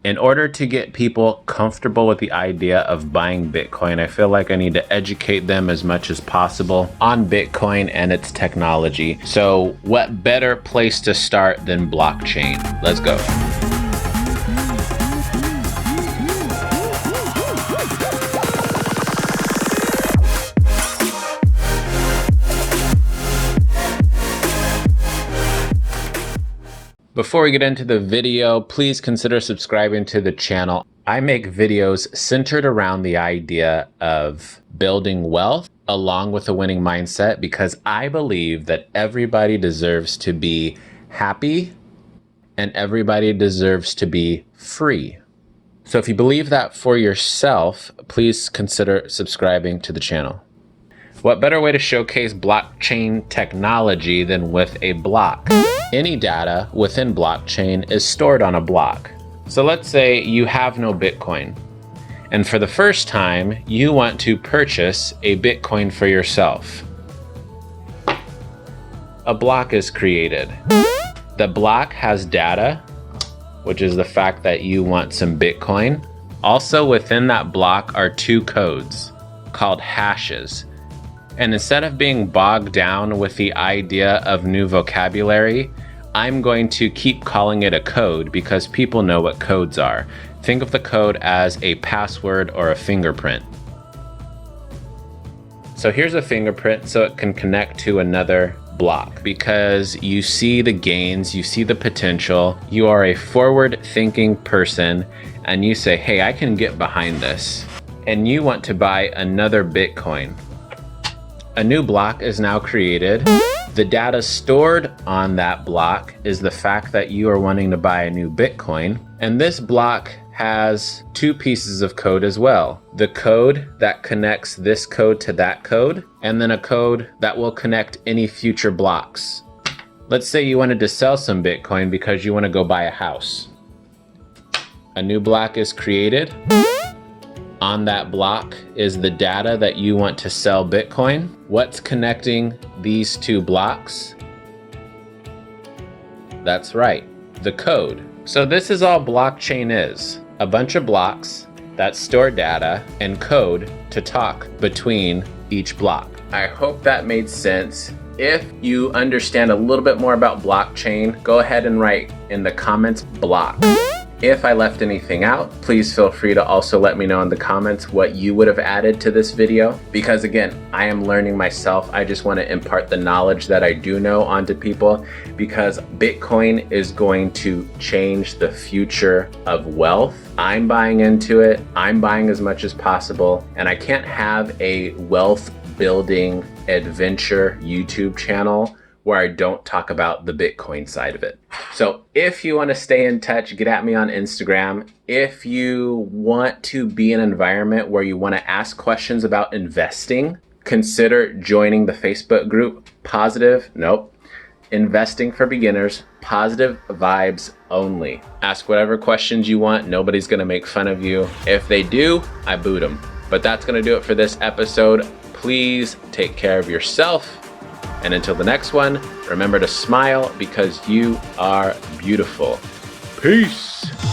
In order to get people comfortable with the idea of buying Bitcoin, I feel like I need to educate them as much as possible on Bitcoin and its technology. So what better place to start than blockchain? Let's go. Before we get into the video, please consider subscribing to the channel. I make videos centered around the idea of building wealth along with a winning mindset because I believe that everybody deserves to be happy and everybody deserves to be free. So if you believe that for yourself, please consider subscribing to the channel. What better way to showcase blockchain technology than with a block? Any data within blockchain is stored on a block. So let's say you have no Bitcoin, and for the first time, you want to purchase a Bitcoin for yourself. A block is created. The block has data, which is the fact that you want some Bitcoin. Also within that block are two codes called hashes. And instead of being bogged down with the idea of new vocabulary, I'm going to keep calling it a code because people know what codes are. Think of the code as a password or a fingerprint. So here's a fingerprint so it can connect to another block because you see the gains, you see the potential, you are a forward-thinking person and you say, hey, I can get behind this. And you want to buy another Bitcoin. A new block is now created. The data stored on that block is the fact that you are wanting to buy a new Bitcoin. And this block has two pieces of code as well. The code that connects this code to that code, and then a code that will connect any future blocks. Let's say you wanted to sell some Bitcoin because you want to go buy a house. A new block is created. On that block is the data that you want to sell Bitcoin. What's connecting these two blocks? That's right, the code. So this is all blockchain is. A bunch of blocks that store data and code to talk between each block. I hope that made sense. If you understand a little bit more about blockchain, go ahead and write in the comments block. If I left anything out, please feel free to also let me know in the comments what you would have added to this video. Because again, I am learning myself. I just want to impart the knowledge that I do know onto people because Bitcoin is going to change the future of wealth. I'm buying into it. I'm buying as much as possible. And I can't have a wealth building adventure YouTube channel where I don't talk about the Bitcoin side of it. So if you want to stay in touch, get at me on Instagram. If you want to be in an environment where you want to ask questions about investing, consider joining the Facebook group, Investing for Beginners, Positive Vibes Only. Ask whatever questions you want. Nobody's going to make fun of you. If they do, I boot them. But that's going to do it for this episode. Please take care of yourself. And until the next one, remember to smile because you are beautiful. Peace.